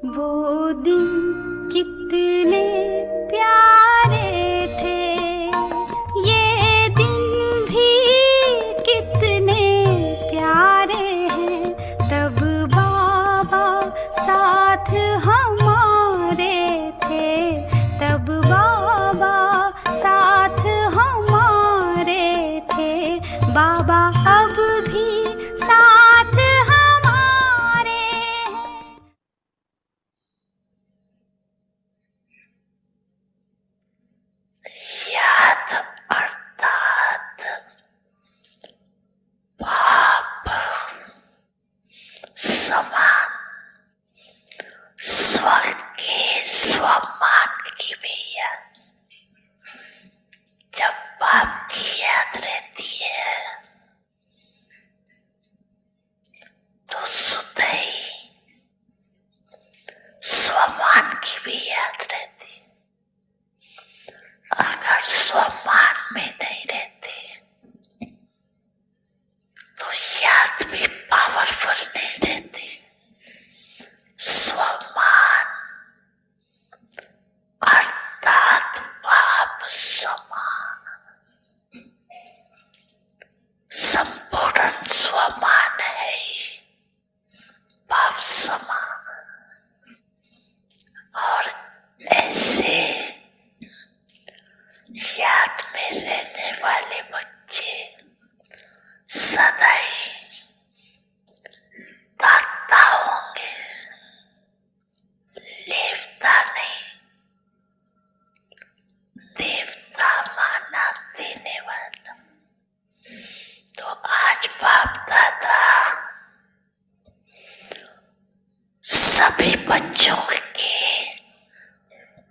वो दिन कितने प्यारे थे, ये दिन भी कितने प्यारे हैं। तब बाबा साथ हमारे थे, तब बाबा साथ हमारे थे। बाबा अब भी साथ हमारे हैं। याद अर्थात पाप समान, स्व के स्वमान की भी याद। जब पाप की याद रहती है तो सुध ही स्वमान की भी याद रहती। अगर स्वमान में नहीं रहते तो याद भी पावरफुल नहीं रहती। स्वमान अर्थात पाप समान, संपूर्ण स्वमान है पाप समान। और ऐसे याद में रहने वाले बच्चे सदा ही दाता होंगे, लेवता नहीं, देवता माना देने वाला। तो आज बाप दादा सभी बच्चों के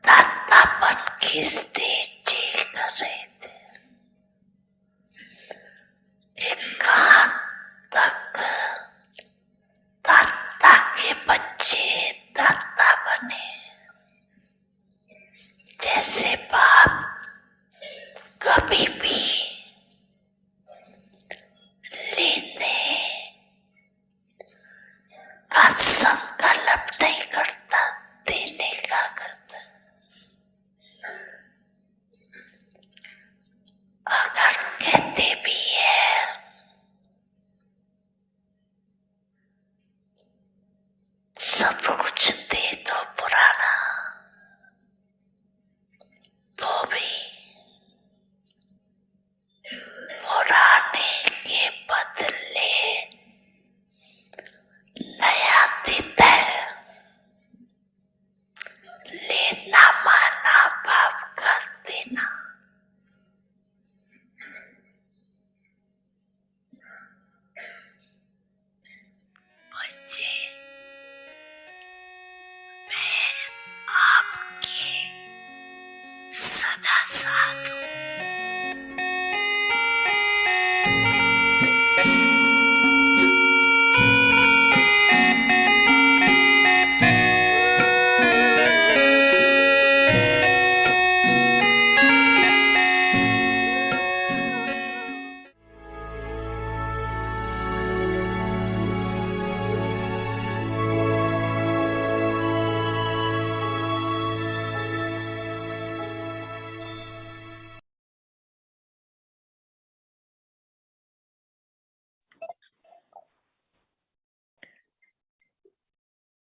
दातापन की स्टेज चेक कर रहे थे कि कहाँ तक दाता के बच्चे दाता बने। जैसे बाप कभी भी लेने का संकल्प नहीं करता, देने का करता। अगर कहते भी है सब कुछ दे दो पुराना, तो भी पुराने के बदले नया देता है। लेना माना बाप का देना। बच्चे, मैं आपके सदा साथ हूँ।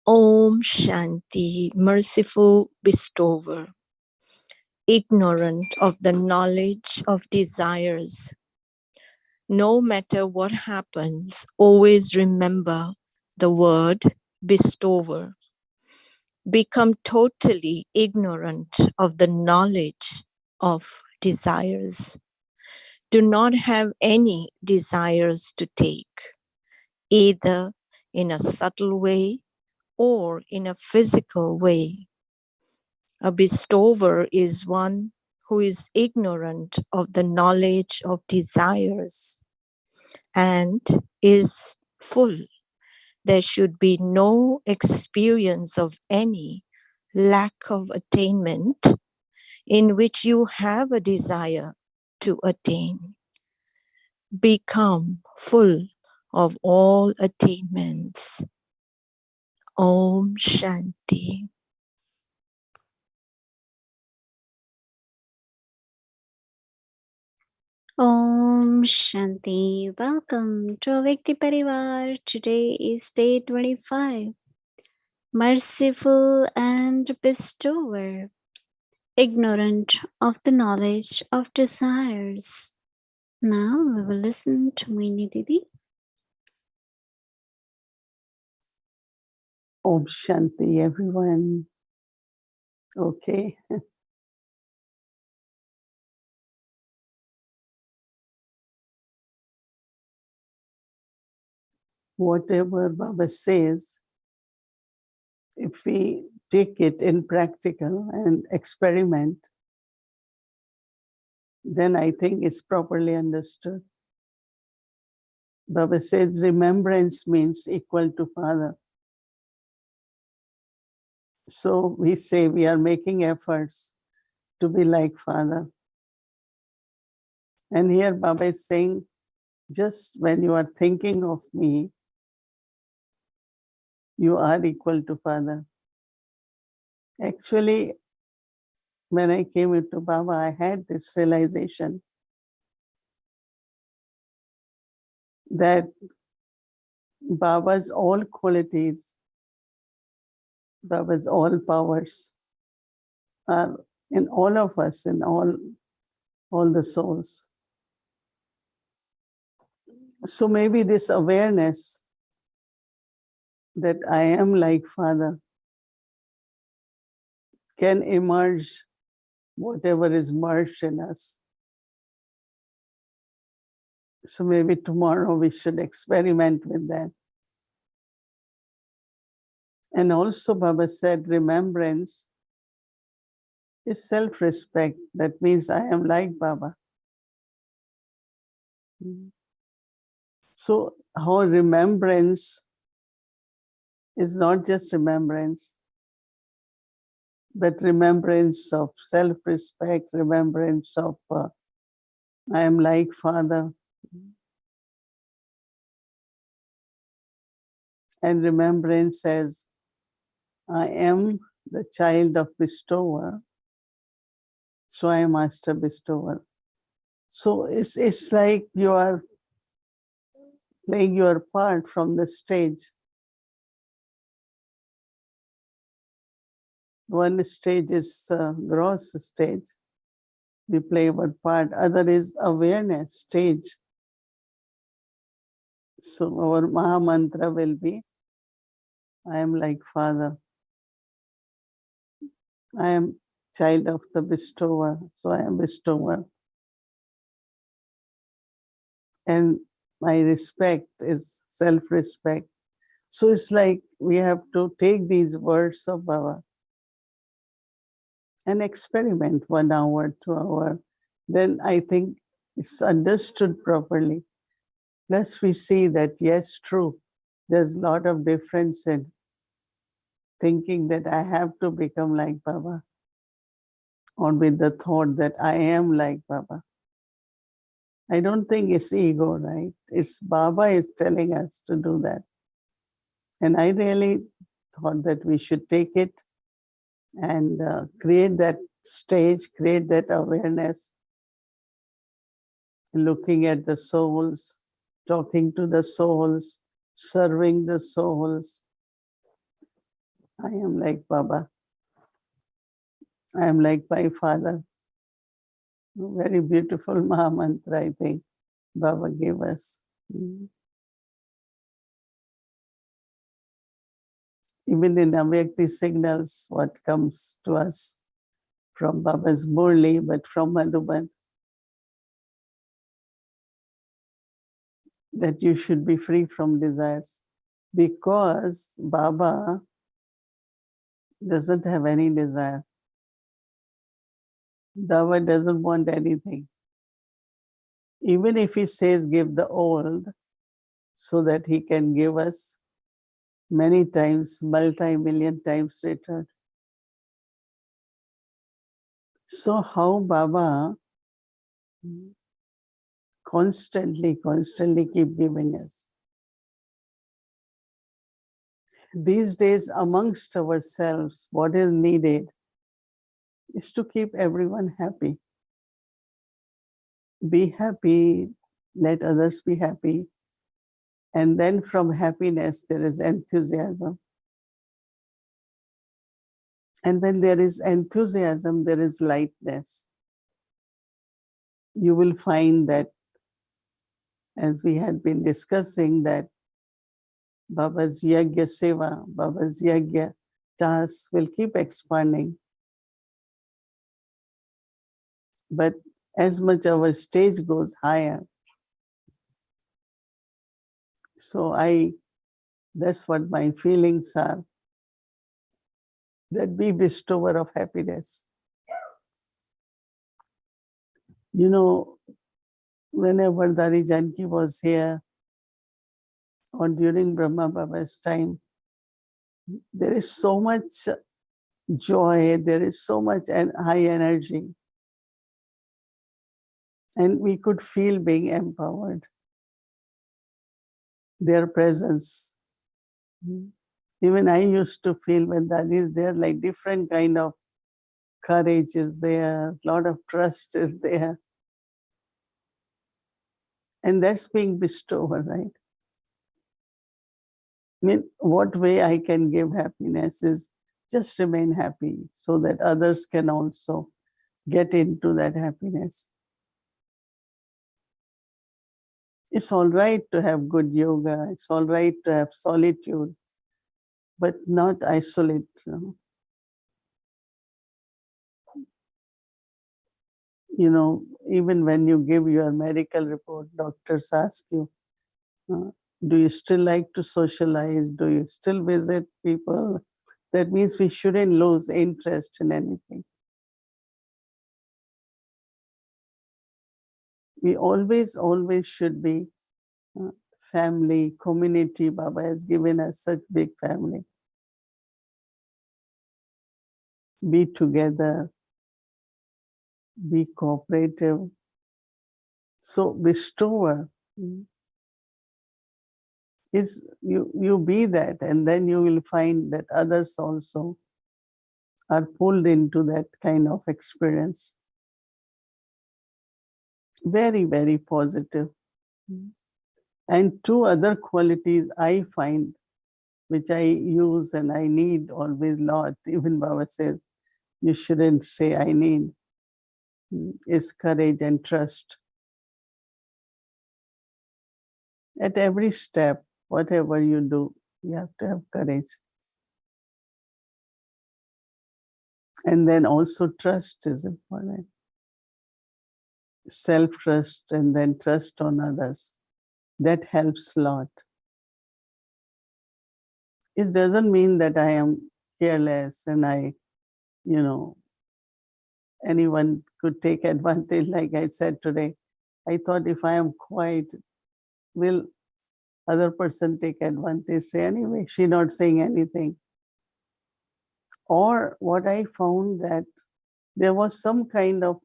Om Shanti, Merciful Bestower, ignorant of the knowledge of desires. No matter what happens, always remember the word bestower. Become totally ignorant of the knowledge of desires. Do not have any desires to take, either in a subtle way or in a physical way. A bestower is one who is ignorant of the knowledge of desires and is full. There should be no experience of any lack of attainment in which you have a desire to attain. Become full of all attainments. Om Shanti. Om Shanti. Welcome to Vyakti Parivar. Today is day 25. Merciful and Bestower. Ignorant of the knowledge of desires. Now we will listen to Mohini Didi. Om Shanti, everyone. Okay. Whatever Baba says, if we take it in practical and experiment, then I think it's properly understood. Baba says remembrance means equal to Father. So we say we are making efforts to be like Father. And here Baba is saying, just when you are thinking of me, you are equal to Father. Actually, when I came into Baba, I had this realization that Baba's all qualities, Baba's all powers are in all of us, in all the souls. So maybe this awareness that I am like Father can emerge whatever is merged in us. So maybe tomorrow we should experiment with that. And also Baba said remembrance is self-respect. That means I am like Baba. So how remembrance is not just remembrance, but remembrance of self-respect, remembrance of I am like Father, and remembrance as I am the child of Bestower, so I am Master Bestower. So it's like you are playing your part from the stage. One stage is gross stage, we play our part. Other is awareness stage. So our Maha Mantra will be, I am like Father. I am child of the Bestower, so I am Bestower. And my respect is self-respect. So it's like we have to take these words of Baba and experiment 1 hour, 2 hours. Then I think it's understood properly. Plus we see that, yes, true, there's a lot of difference in thinking that I have to become like Baba, or with the thought that I am like Baba. I don't think it's ego, right? It's Baba is telling us to do that. And I really thought that we should take it and create that stage, create that awareness, looking at the souls, talking to the souls, serving the souls. I am like Baba. I am like my Father. Very beautiful Maha Mantra, I think, Baba gave us. Even in Avyakti signals, what comes to us from Baba's Murli, but from Madhuban, that you should be free from desires, because Baba doesn't have any desire. Baba doesn't want anything. Even if he says give the old, so that he can give us many times, multi-million times return. So how Baba constantly keep giving us. these days amongst ourselves, what is needed is to keep everyone happy. Be happy, let others be happy. And then from happiness, there is enthusiasm. And when there is enthusiasm, there is lightness. You will find that, as we had been discussing, that Baba's Yagya Seva, Baba's Yagya tasks will keep expanding. But as much our stage goes higher, so that's what my feelings are, that be bestower of happiness. You know, whenever Dari Janki was here, or during Brahma Baba's time, there is so much joy, there is so much high energy. And we could feel being empowered. Their presence. Even I used to feel when Dadi is there, like different kind of courage is there, a lot of trust is there. And that's being bestowed, right? I mean, what way I can give happiness is just remain happy so that others can also get into that happiness. It's all right to have good yoga, it's all right to have solitude, but not isolate. You know, even when you give your medical report, doctors ask you, do you still like to socialize? Do you still visit people? That means we shouldn't lose interest in anything. We always should be family, community. Baba has given us such big family. Be together, be cooperative. So bestower is you be that, and then you will find that others also are pulled into that kind of experience. Very, very positive. And two other qualities I find, which I use and I need always lot, even Baba says, you shouldn't say I need, is courage and trust. At every step, whatever you do, you have to have courage. And then also trust is important. Self-trust and then trust on others. That helps a lot. It doesn't mean that I am careless and anyone could take advantage. Like I said today, I thought if I am quiet, will other person take advantage? Say, anyway, she not saying anything. Or what I found that there was some kind of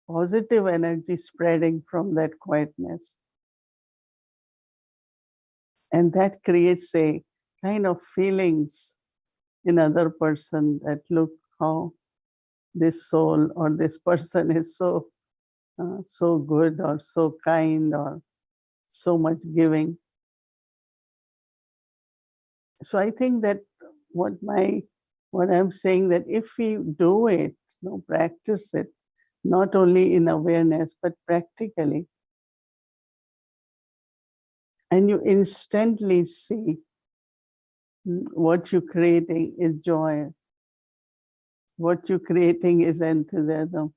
positive energy spreading from that quietness. And that creates a kind of feelings in other person that look how this soul or this person is so good or so kind or so much giving. So I think that what I'm saying, that if we do it, practice it, not only in awareness but practically, and you instantly see what you're creating is joy, what you're creating is enthusiasm,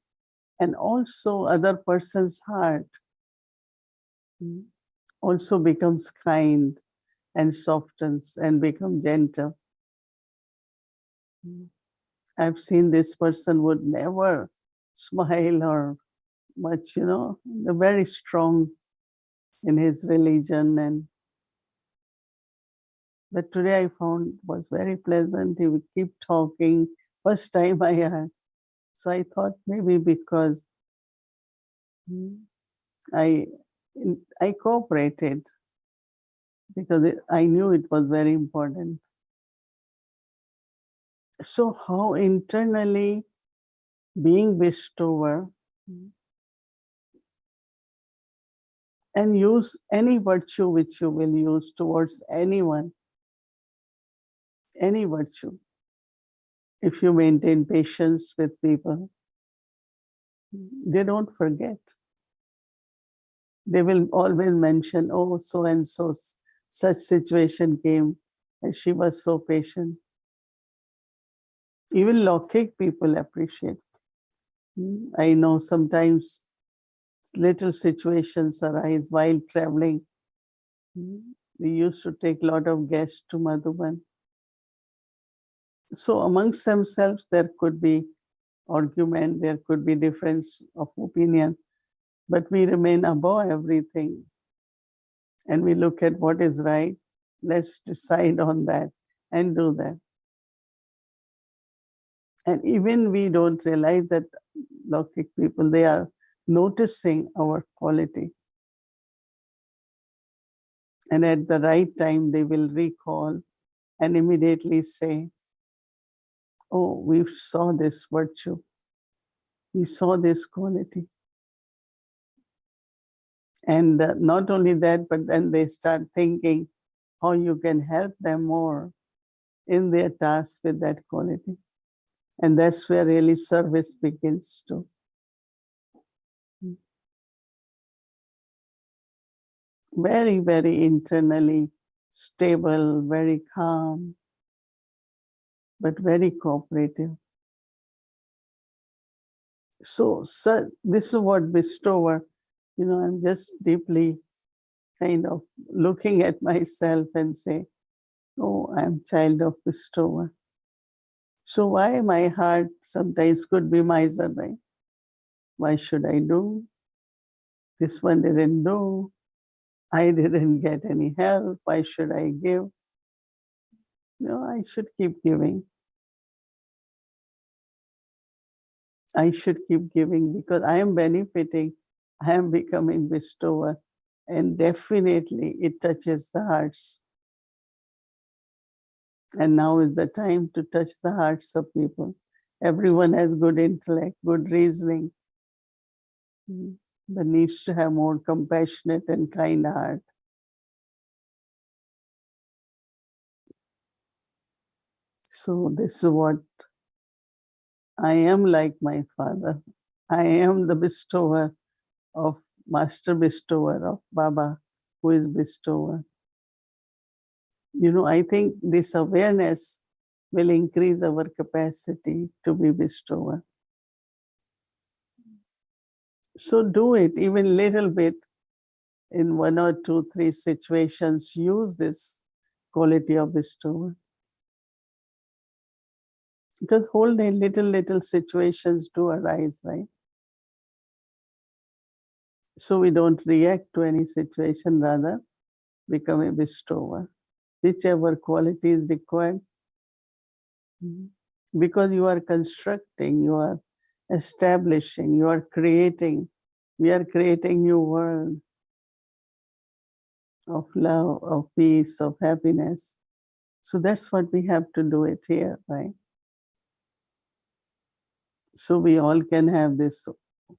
and also other person's heart also becomes kind and softens and become gentle. I've seen this person would never smile or much, they're very strong in his religion, but today I found was very pleasant. He would keep talking. First time I heard. So I thought maybe because I I cooperated. because I knew it was very important. So how internally being bestower and use any virtue which you will use towards anyone, any virtue. If you maintain patience with people, they don't forget. They will always mention, oh, so and so, such situation came, and she was so patient. Even Lokik people appreciate. I know sometimes little situations arise while traveling. We used to take a lot of guests to Madhuban. So amongst themselves, there could be argument, there could be difference of opinion, but we remain above everything. And we look at what is right. Let's decide on that and do that. And even we don't realize that Lokik people, they are noticing our quality. And at the right time, they will recall and immediately say, oh, we saw this virtue. We saw this quality. And not only that, but then they start thinking how you can help them more in their task with that quality. And that's where really service begins to. Very, very internally stable, very calm, but very cooperative. So this is what bestower, I'm just deeply kind of looking at myself and say, oh, I'm child of bestower. So why my heart sometimes could be miser, right? Why should I do? This one didn't do. I didn't get any help. Why should I give? No, I should keep giving. I should keep giving because I am benefiting. I am becoming bestower. And definitely it touches the hearts. And now is the time to touch the hearts of people. Everyone has good intellect, good reasoning, but needs to have more compassionate and kind heart. So this is what I am, like my father. I am the bestower of master bestower of Baba, who is bestower. I think this awareness will increase our capacity to be bestower. So do it even little bit in 1 or 2, 3 situations. Use this quality of bestower. Because whole day little situations do arise, right? So we don't react to any situation, rather become a bestower. Whichever quality is required. Because you are constructing, you are establishing, you are creating. We are creating new world of love, of peace, of happiness. So that's what we have to do it here, right? So we all can have this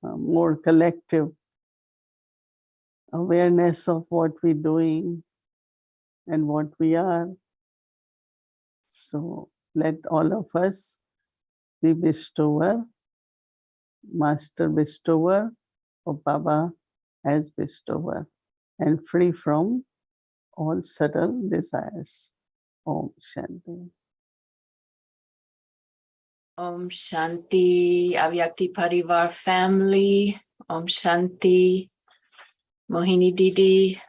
more collective awareness of what we're doing and what we are. So let all of us be bestower, master bestower of Baba as bestower, and free from all subtle desires. Om Shanti. Om Shanti, Avyakti Parivar family. Om Shanti. Mohini Didi,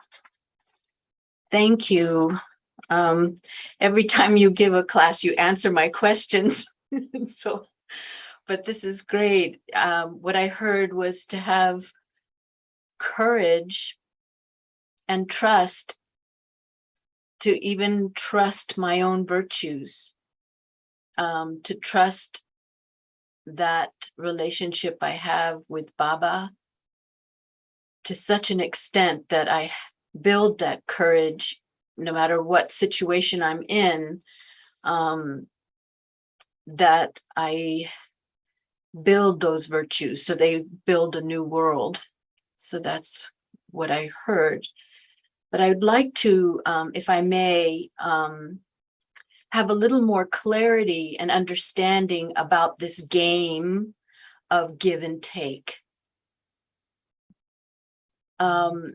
thank you. Every time you give a class, you answer my questions. But this is great. What I heard was to have courage and trust, to even trust my own virtues, to trust that relationship I have with Baba to such an extent that I build that courage no matter what situation I'm in, that I build those virtues so they build a new world. So that's what I heard. But I would like to, if I may, have a little more clarity and understanding about this game of give and take. Of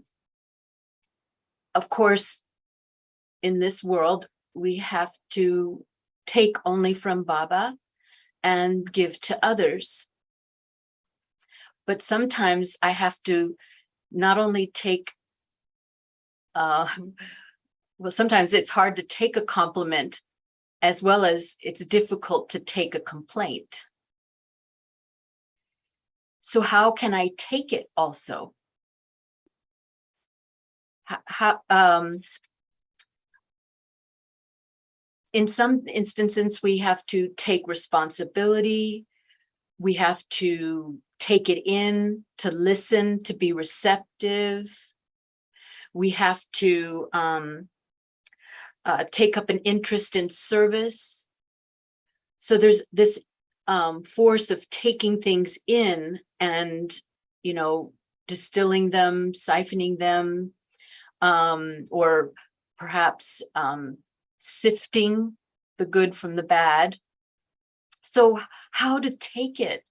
course, in this world, we have to take only from Baba and give to others. But sometimes I have to not only take, well, sometimes it's hard to take a compliment as well as it's difficult to take a complaint. So how can I take it also? In some instances, we have to take responsibility. We have to take it in, to listen, to be receptive. We have to take up an interest in service. So there's this force of taking things in and, distilling them, siphoning them, or perhaps sifting the good from the bad. So how to take it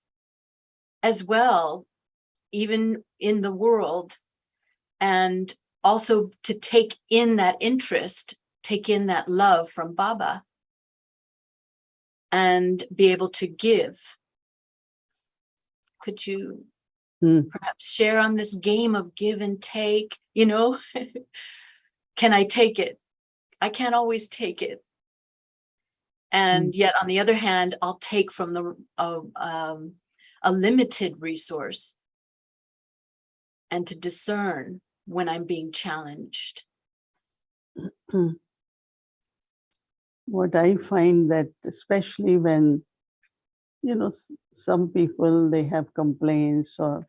as well, even in the world, and also to take in that interest, take in that love from Baba, and be able to give. Could you perhaps share on this game of give and take? Can I take it? I can't always take it. And yet, on the other hand, I'll take from a limited resource, and to discern when I'm being challenged. What I find that especially when, some people, they have complaints or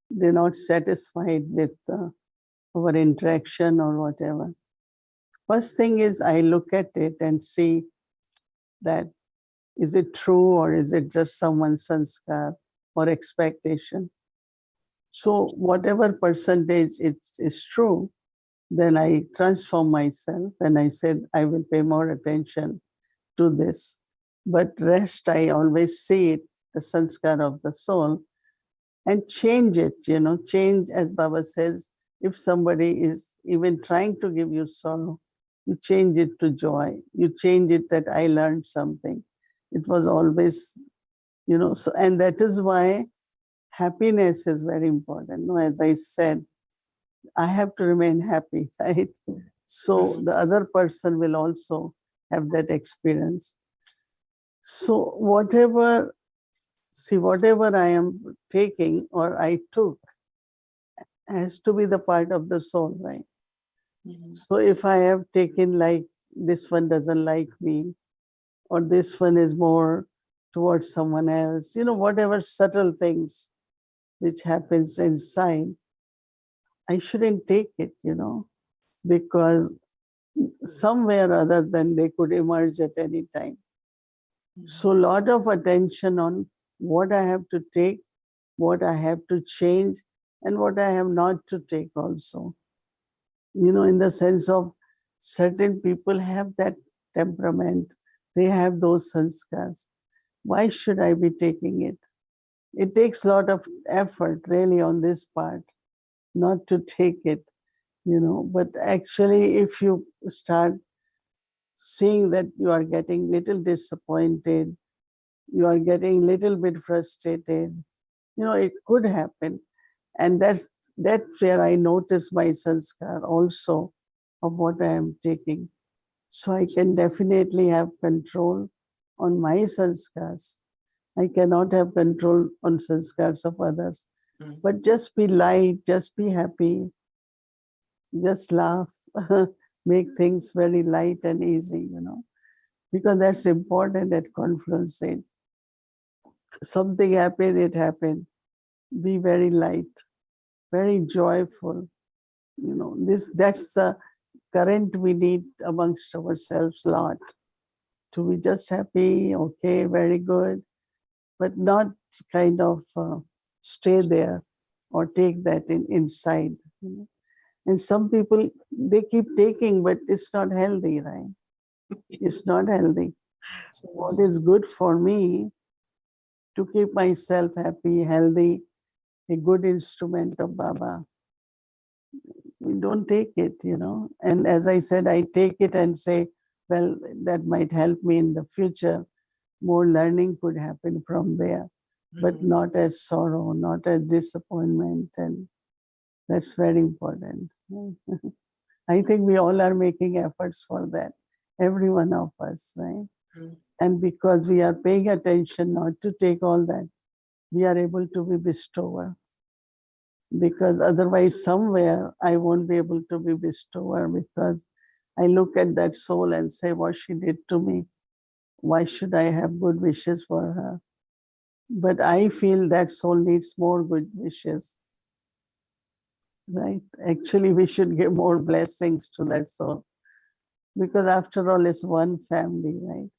they're not satisfied with our interaction or whatever. First thing is I look at it and see that is it true or is it just someone's sanskar or expectation. So whatever percentage it is true, then I transform myself and I said I will pay more attention to this. But rest, I always see it, the sanskar of the soul, and change it, change, as Baba says, if somebody is even trying to give you sorrow, you change it to joy. You change it that I learned something. It was always, so, and that is why happiness is very important. As I said, I have to remain happy, right? So the other person will also have that experience. So whatever I am taking or I took has to be the part of the soul, right? So if I have taken like this one doesn't like me, or this one is more towards someone else, whatever subtle things which happens inside, I shouldn't take it, because somewhere other than they could emerge at any time. So a lot of attention on what I have to take, what I have to change, and what I have not to take also. In the sense of certain people have that temperament, they have those sanskars. Why should I be taking it? It takes a lot of effort really on this part not to take it, but actually if you start seeing that you are getting little disappointed, you are getting little bit frustrated, it could happen. And that's where I notice my sanskar also of what I am taking. So I can definitely have control on my sanskars. I cannot have control on sanskars of others. But just be light, just be happy, just laugh, make things very light and easy, because that's important at confluence. Something happened, it happened. Be very light, very joyful. That's the current we need amongst ourselves a lot to be just happy, okay, very good, but not kind of stay there or take that inside. You know? And some people, they keep taking, but it's not healthy, right? It's not healthy. So what is good for me to keep myself happy, healthy, a good instrument of Baba, we don't take it, you know. And as I said, I take it and say, well, that might help me in the future. More learning could happen from there, but not as sorrow, not as disappointment. And that's very important. I think we all are making efforts for that, every one of us, right? And because we are paying attention not to take all that, we are able to be bestower. Because otherwise, somewhere I won't be able to be bestower because I look at that soul and say, what she did to me. Why should I have good wishes for her? But I feel that soul needs more good wishes, right? Actually, we should give more blessings to that soul because after all, it's one family, right?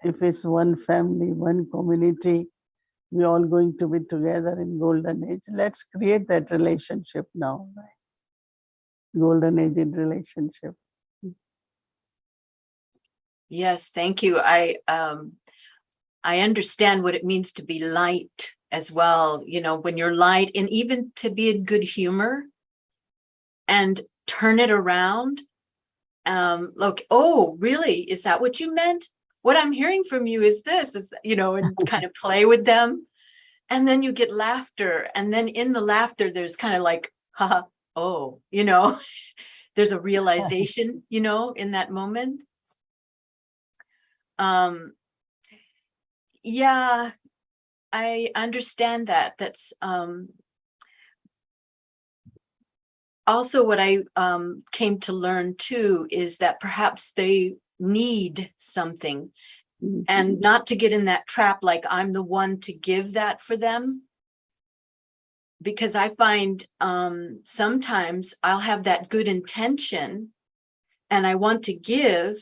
If it's one family, one community, we're all going to be together in golden age. Let's create that relationship now, right? Golden age in relationship. Yes, thank you. I understand what it means to be light as well. You know, when you're light, and even to be in good humor and turn it around. Look, oh, really? Is that what you meant? What I'm hearing from you is this, you know, and kind of play with them. And then you get laughter. And then in the laughter, there's kind of like, haha, oh, you know, there's a realization, you know, in that moment. Yeah, I understand that. That's also what I came to learn too, is that perhaps they need something, and not to get in that trap like I'm the one to give that for them. Because I find sometimes I'll have that good intention and I want to give.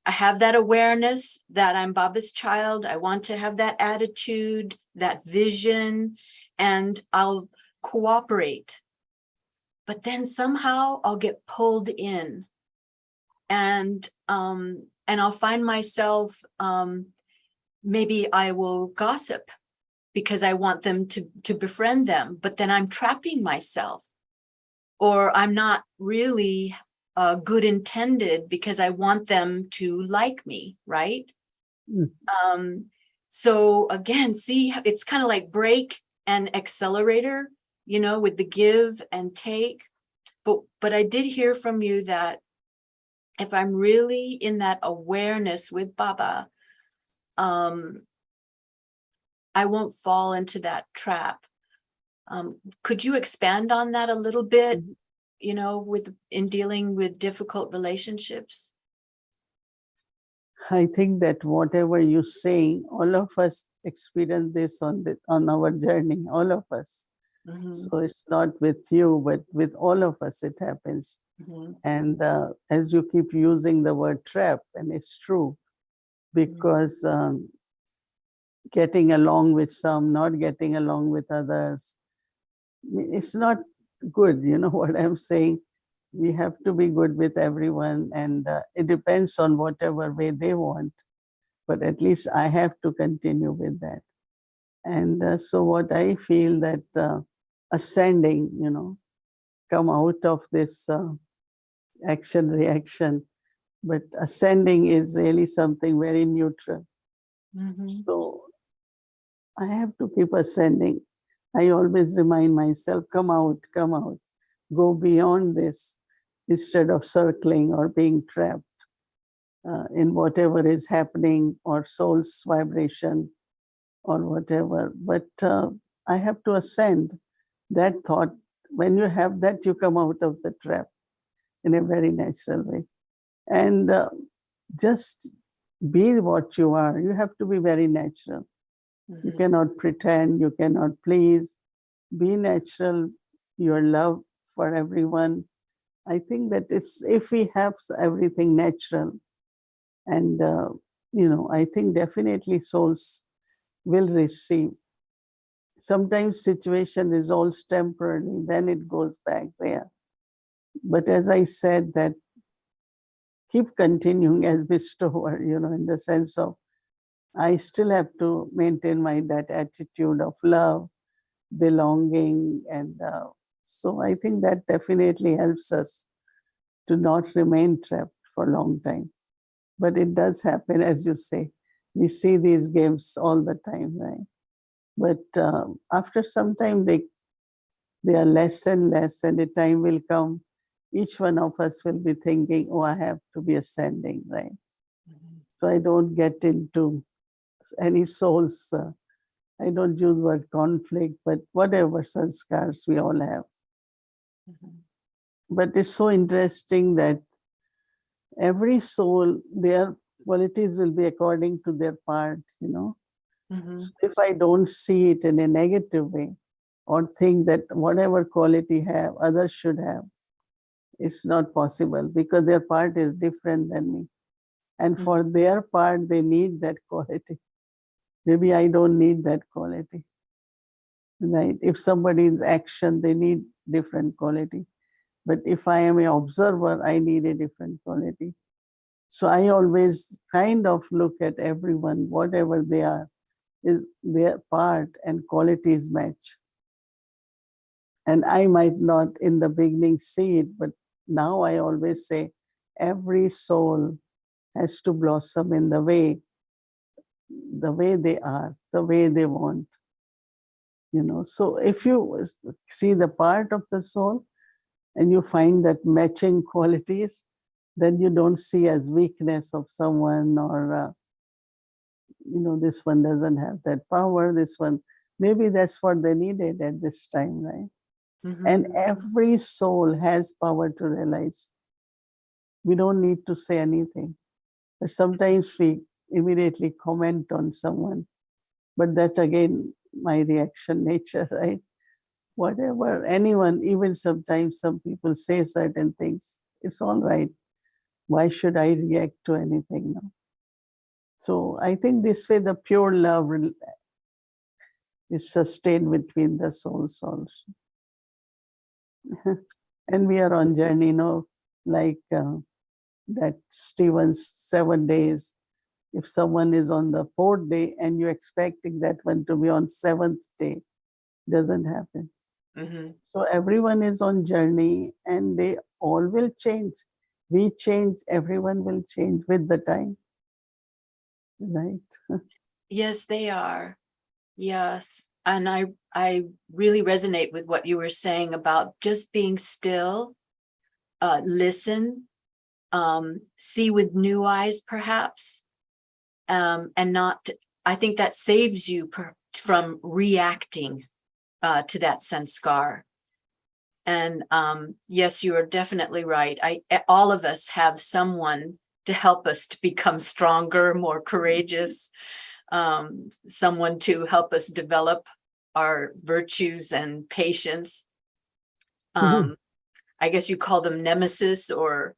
I have that awareness that I'm Baba's child. I want to have that attitude, that vision, and I'll cooperate. But then somehow I'll get pulled in, and I'll find myself, maybe I will gossip because I want them to befriend them, but then I'm trapping myself, or I'm not really good intended because I want them to like me, right? So again, see, it's kind of like brake and accelerator, you know, with the give and take. But I did hear from you that if I'm really in that awareness with Baba, I won't fall into that trap. Could you expand on that a little bit, you know, in dealing with difficult relationships? I think that whatever you say, all of us experience this on our journey, all of us. So it's not with you, but with all of us it happens. And as you keep using the word trap, and it's true, because getting along with some, not getting along with others, it's not good. You know what I'm saying? We have to be good with everyone, and it depends on whatever way they want. But at least I have to continue with that. And so what I feel that ascending, you know, come out of this action reaction, but ascending is really something very neutral. So I have to keep ascending. I always remind myself, come out, go beyond this, instead of circling or being trapped in whatever is happening, or soul's vibration or whatever. But I have to ascend. That thought, when you have that, you come out of the trap in a very natural way. And just be what you are. You have to be very natural. You cannot pretend, you cannot please. Be natural, your love for everyone, I think that it's, if we have everything natural, and I think definitely souls will receive. Sometimes situation resolves temporarily, then it goes back there. But as I said, that keep continuing as bestower, in the sense of I still have to maintain that attitude of love, belonging, and so I think that definitely helps us to not remain trapped for a long time. But it does happen, as you say. We see these games all the time, right? But after some time, they are less and less, and the time will come. Each one of us will be thinking, "Oh, I have to be ascending," right? Mhm. So I don't get into any souls. I don't use word conflict, but whatever sanskars we all have. Mhm. But it's so interesting that every soul, their qualities will be according to their part, Mhm. So if I don't see it in a negative way or think that whatever quality have, others should have, it's not possible because their part is different than me. And for their part, they need that quality. Maybe I don't need that quality. Right? If somebody is action, they need different quality. But if I am an observer, I need a different quality. So I always kind of look at everyone, whatever they are, is their part and qualities match. And I might not in the beginning see it, but now I always say every soul has to blossom in the way they are, the way they want. So if you see the part of the soul and you find that matching qualities, then you don't see as weakness of someone, or this one doesn't have that power, this one, maybe that's what they needed at this time, right? Mhm. And every soul has power to realize. We don't need to say anything. But sometimes we immediately comment on someone. But that again, my reaction nature, right? Whatever, anyone, even sometimes some people say certain things, it's all right. Why should I react to anything now? So I think this way the pure love is sustained between the souls also. And we are on journey, like that Stephen's 7 days. If someone is on the 4th day and you're expecting that one to be on 7th day, doesn't happen. Mhm. So everyone is on journey and they all will change. We change, everyone will change with the time. Right? Yes, they are. Yes. And I really resonate with what you were saying about just being still, listen, see with new eyes, perhaps, and not, I think that saves you from reacting to that sanskar. And yes, you are definitely right. All of us have someone to help us to become stronger, more courageous, someone to help us develop our virtues and patience. I guess you call them nemesis or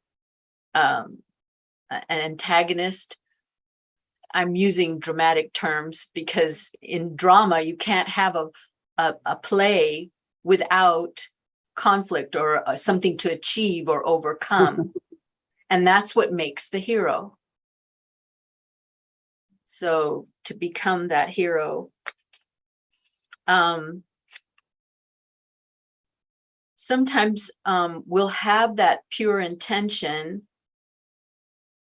an antagonist. I'm using dramatic terms because in drama, you can't have a play without conflict or something to achieve or overcome. And that's what makes the hero. So to become that hero, sometimes we'll have that pure intention.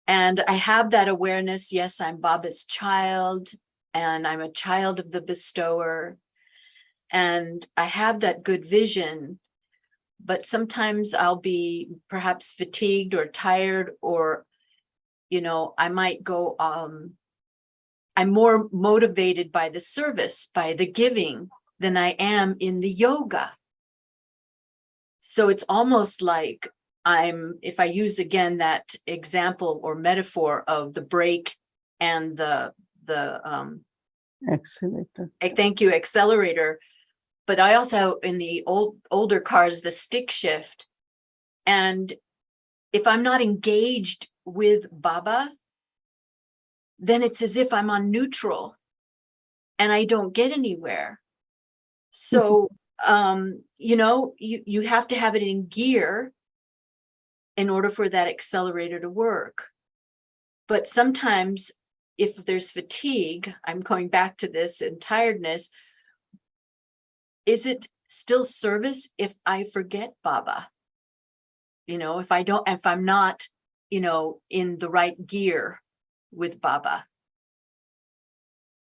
And I have that awareness, yes, I'm Baba's child, and I'm a child of the bestower. And I have that good vision, but sometimes I'll be perhaps fatigued or tired, or, I might go, I'm more motivated by the service, by the giving, than I am in the yoga. So it's almost like if I use again that example or metaphor of the brake and the Accelerator. thank you, accelerator, but I also in the older cars, the stick shift. And if I'm not engaged with Baba, then it's as if I'm on neutral and I don't get anywhere. So, you have to have it in gear in order for that accelerator to work. But sometimes if there's fatigue, I'm going back to this, and tiredness, is it still service if I forget Baba? If I'm not, in the right gear with Baba,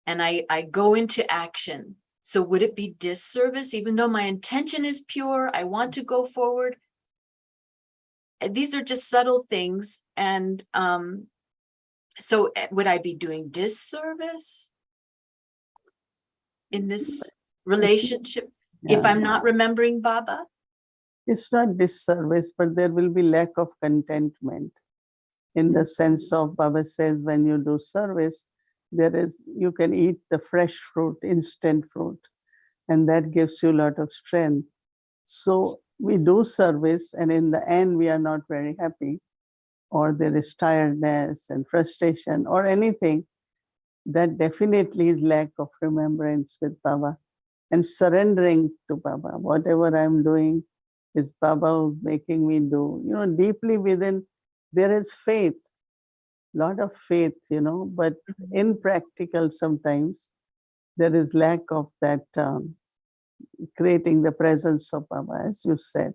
and I go into action. So would it be disservice, even though my intention is pure? I want to go forward. These are just subtle things. And so would I be doing disservice in this relationship if I'm not remembering Baba? It's not disservice, but there will be lack of contentment, in the sense of, Baba says, when you do service, you can eat the fresh fruit, instant fruit, and that gives you a lot of strength. So we do service, and in the end, we are not very happy, or there is tiredness and frustration or anything. That definitely is lack of remembrance with Baba and surrendering to Baba. Whatever I'm doing is Baba who's making me do. Deeply within, there is faith, lot of faith, but in practical, sometimes there is lack of that creating the presence of Baba, as you said.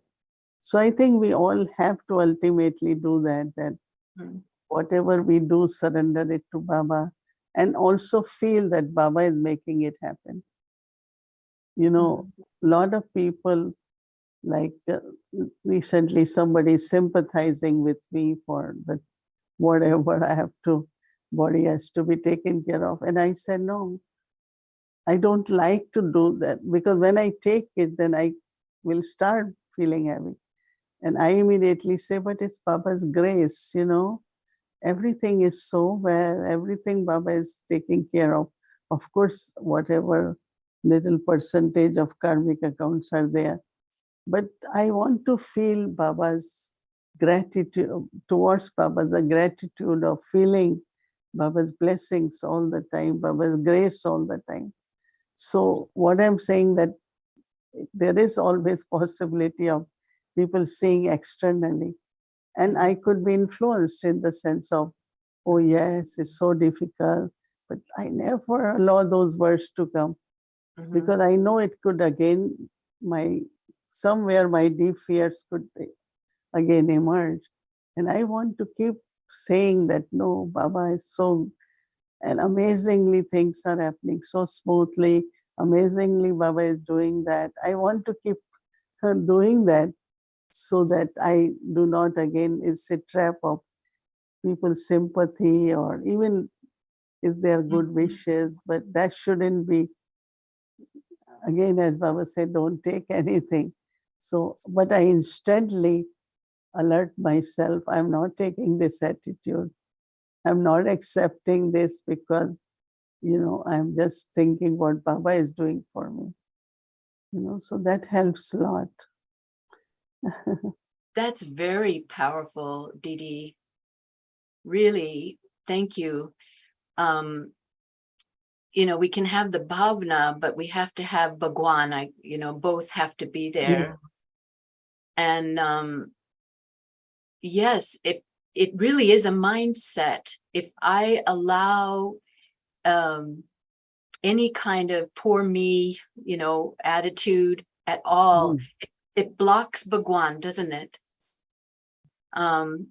So I think we all have to ultimately do that whatever we do, surrender it to Baba, and also feel that Baba is making it happen. A lot of people, like recently somebody sympathizing with me for the whatever I have to, body has to be taken care of. And I said, no, I don't like to do that, because when I take it, then I will start feeling heavy. And I immediately say, but it's Baba's grace, everything is so well, everything Baba is taking care of. Of course, whatever little percentage of karmic accounts are there. But I want to feel Baba's gratitude towards Baba, the gratitude of feeling Baba's blessings all the time, Baba's grace all the time. So what I'm saying, that there is always possibility of people seeing externally. And I could be influenced in the sense of, oh yes, it's so difficult, but I never allow those words to come, because I know it could again, somewhere my deep fears could again emerge. And I want to keep saying that, no, Baba is so, and amazingly things are happening so smoothly. Amazingly, Baba is doing that. I want to keep doing that, so that I do not again is a trap of people's sympathy, or even is there good wishes, but that shouldn't be. Again, as Baba said, don't take anything. So, but I instantly alert myself, I'm not taking this attitude. I'm not accepting this, because, I'm just thinking what Baba is doing for me. So that helps a lot. That's very powerful, Didi. Really, thank you. We can have the bhavna, but we have to have Bhagwan. Both have to be there. Yeah. And yes, it really is a mindset. If I allow any kind of poor me, attitude at all, it blocks Bhagwan, doesn't it? So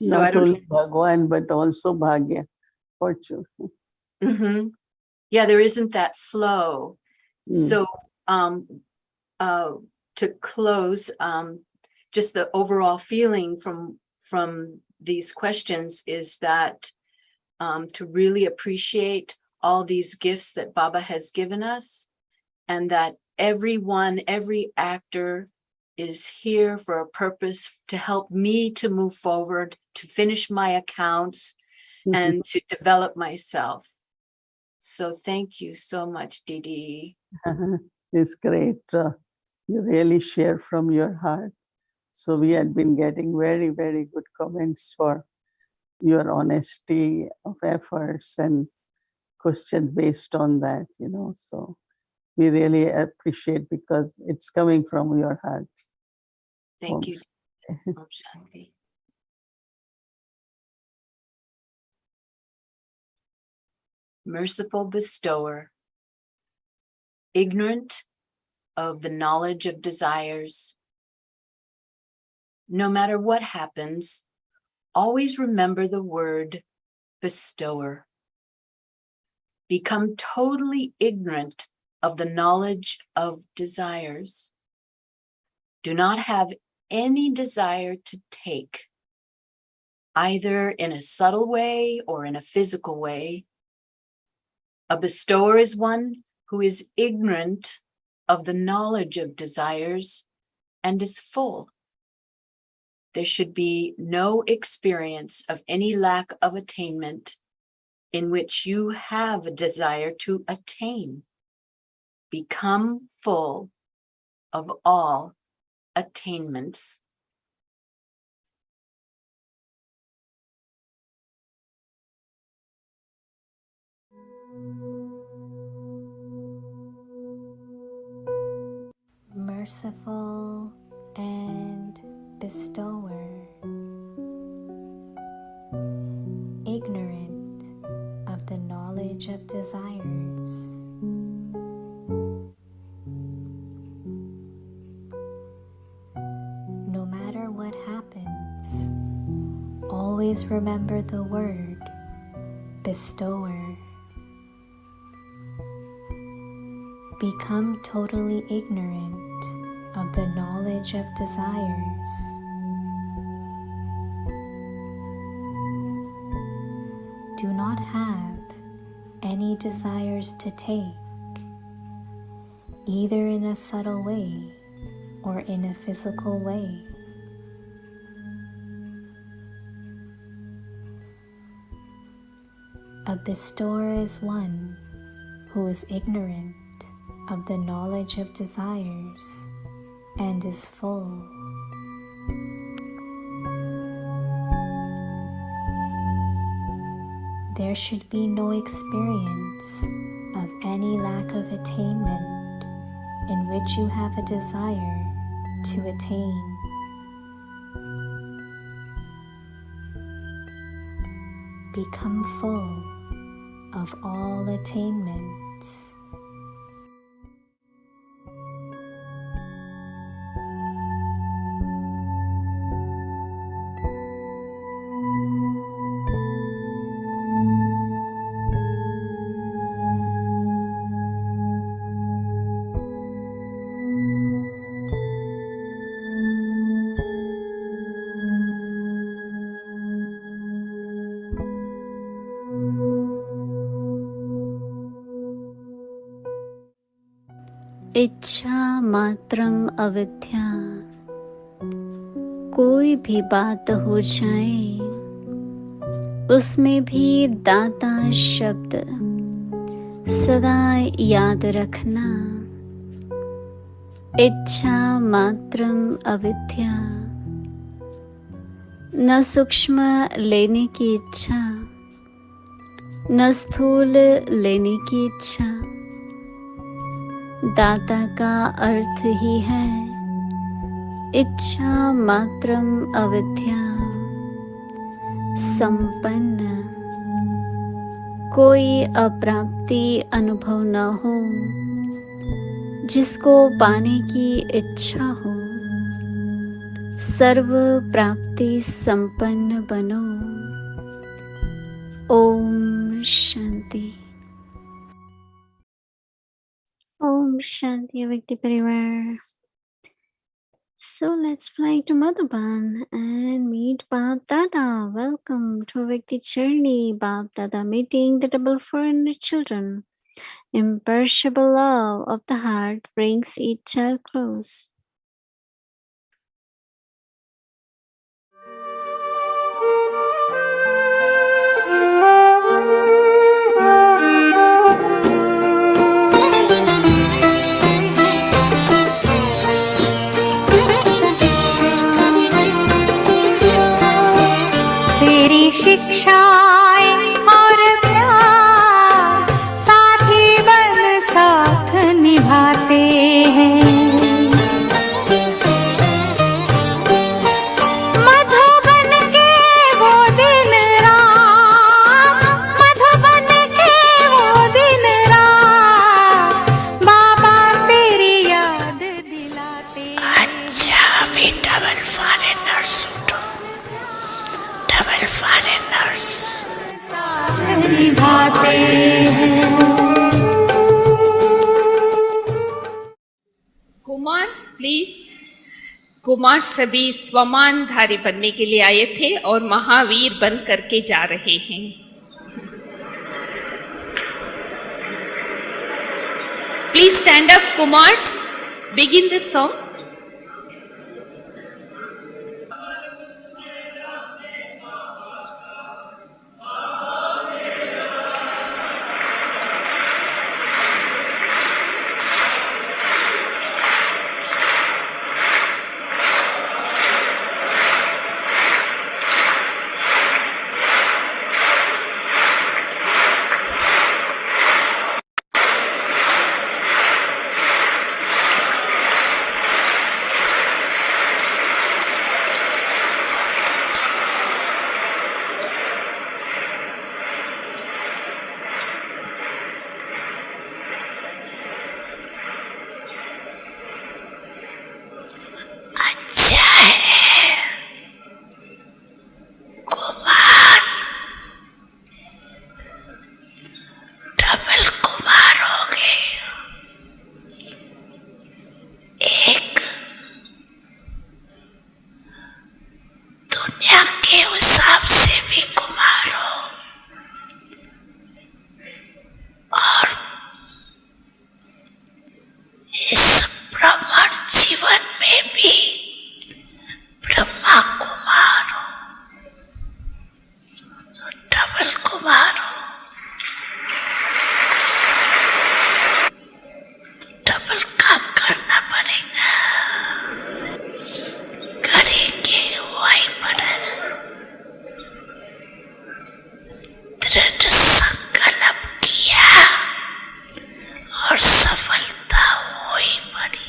Not only Bhagwan, but also Bhagya, fortune. Yeah, there isn't that flow. So to close, just the overall feeling from these questions is that to really appreciate all these gifts that Baba has given us, and that every actor is here for a purpose, to help me to move forward, to finish my accounts, and to develop myself. So thank you so much, Didi. It's great. You really share from your heart. So we had been getting very, very good comments for your honesty of efforts and question based on that, So we really appreciate because it's coming from your heart. Thank you. Om Shanti. Merciful Bestower, ignorant of the knowledge of desires, no matter what happens, always remember the word bestower. Become totally ignorant of the knowledge of desires. Do not have any desire to take, either in a subtle way or in a physical way. A bestower is one who is ignorant of the knowledge of desires and is full. There should be no experience of any lack of attainment in which you have a desire to attain. Become full of all attainments. Merciful and bestower, ignorant of the knowledge of desires, no matter what happens, always remember the word bestower. Become totally ignorant of the knowledge of desires. Do not have any desires to take, either in a subtle way or in a physical way. A bestower is one who is ignorant of the knowledge of desires and is full. There should be no experience of any lack of attainment in which you have a desire to attain. Become full of all attainments. इच्छा मात्रम अविद्या, कोई भी बात हो जाए उसमें भी दाता शब्द सदा याद रखना। इच्छा मात्रम अविद्या, न सूक्ष्म लेने की इच्छा न स्थूल लेने की इच्छा। दाता का अर्थ ही है इच्छा मात्रम अविद्या। संपन्न, कोई अप्राप्ति अनुभव न हो, जिसको पाने की इच्छा हो। सर्व प्राप्ति संपन्न बनो। Om Shanti. Om Shanti Avyakti Parivar. So let's fly to Madhuban and meet Bab Dada. Welcome to Avyakti Journey. Bab Dada meeting the double foreigner children. Imperishable love of the heart brings each child close. शिक्षाएं और प्यार साथी बन साथ निभाते हैं। मधुबन के वो दिन रात, मधुबन के वो दिन रात, बाबा तेरी याद दिलाते हैं। अच्छा अभी डबल फॉरेनर्स उठो, डबल फॉरेनर्स। साथ निभाते हैं। Kumars please. कुमार सभी स्वमानधारी बनने के लिए आए थे और महावीर बन करके जा रहे हैं। Please stand up Kumars, begin the song. अच्छा है कुमार, डबल कुमार हो गए। एक दुनिया के हिसाब से भी कुमार हो और इस ब्रह्मांड जीवन में भी ब्रह्मा कुमार हो, तो डबल कुमार हो। डबल काम करना पड़ेगा, करेंगे वही पड़ा। दृढ़ संकल्प किया और सफलता हुई पड़ी।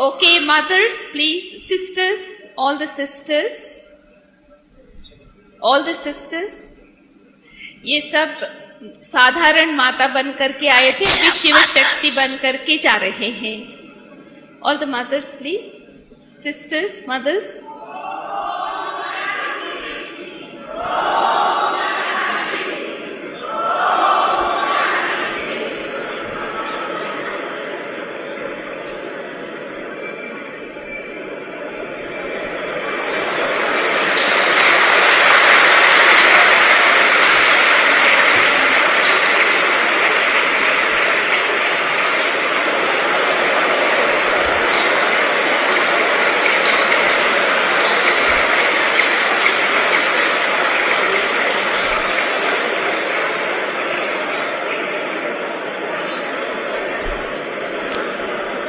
Okay, mothers, please, sisters, all the sisters, ये सब साधारण माता बन करके आए थे, अभी शिव शक्ति बन करके जा रहे हैं। All the mothers, please, sisters, mothers.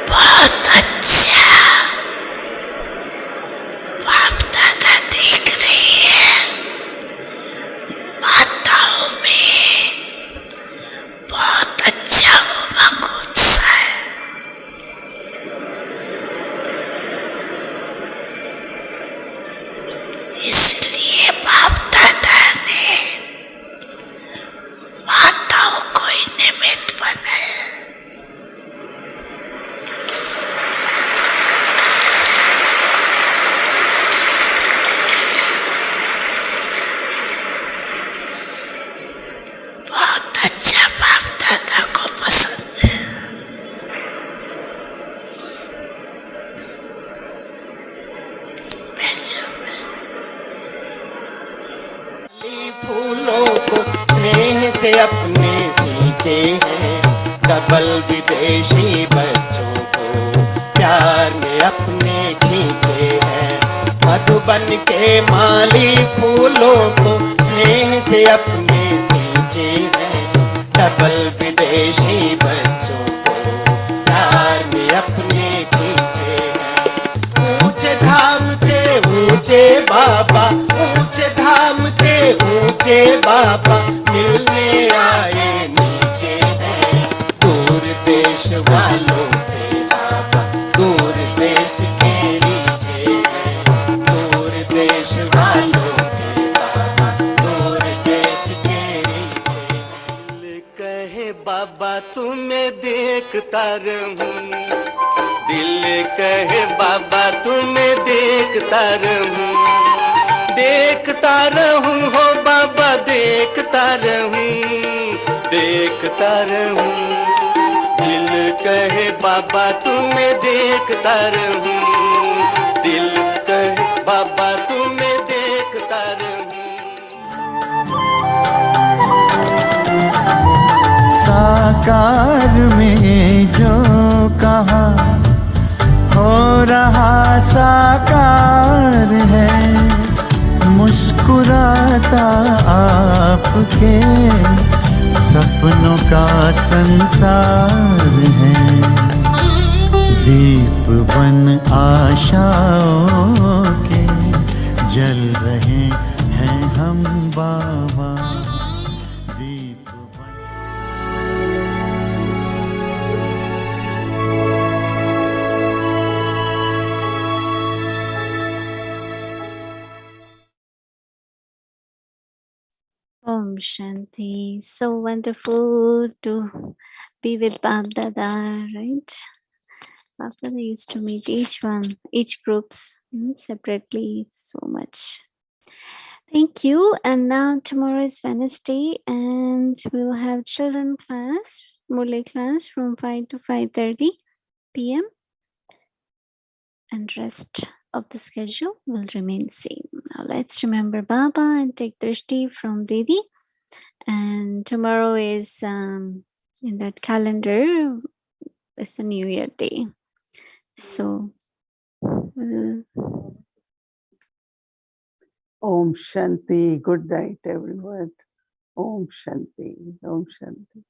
बहुत अच्छा, बाप दादा देख रहे हैं। माताओं में बहुत अच्छा उमंग उत्साह है। इसलिए बाप दादा ने माताओं को ही निमित्त बनाया। बहुत अच्छा, बाप दादा को पसंद है। बैठ जाओ। फूलों को स्नेह से अपने सींचे हैं, डबल विदेशी बच्चों को प्यार में अपने खींचे हैं। मधुबन के माली फूलों को स्नेह से अपने सींचे हैं, डबल विदेशी बच्चों को प्यार में अपने खींचे हैं। ऊंचे धाम के ऊंचे बाबा, बच्चे बाबा मिलने आए नीचे हैं दूर देश वालों के बाबा दूर देश के नीचे हैं दूर देश वालों के बाबा दूर देश के नीचे दिल कहे बाबा तुम्हें देखता रहूं दिल कहे बाबा तुम्हें देखता रहूं हो बाबा देखता रहूं दिल कहे बाबा तुम्हें देखता रहूं दिल कहे बाबा तुम्हें देखता रहूं साकार में जो कहा हो रहा साकार है मुस्कुराता आपके सपनों का संसार है दीप बन आशाओं के जल रहे हैं हम बाबा दीप बन Om Shanti. So wonderful to be with Bab Dada, right? Bab Dada used to meet each groups separately so much. Thank you. And now tomorrow is Wednesday and we'll have children class, Murli class from 5 to 5:30 p.m. and rest of the schedule will remain same. Now let's remember Baba and take drishti from Didi. And tomorrow is in that calendar, it's a New Year day. So we'll Om Shanti. Good night, everyone. Om Shanti. Om Shanti.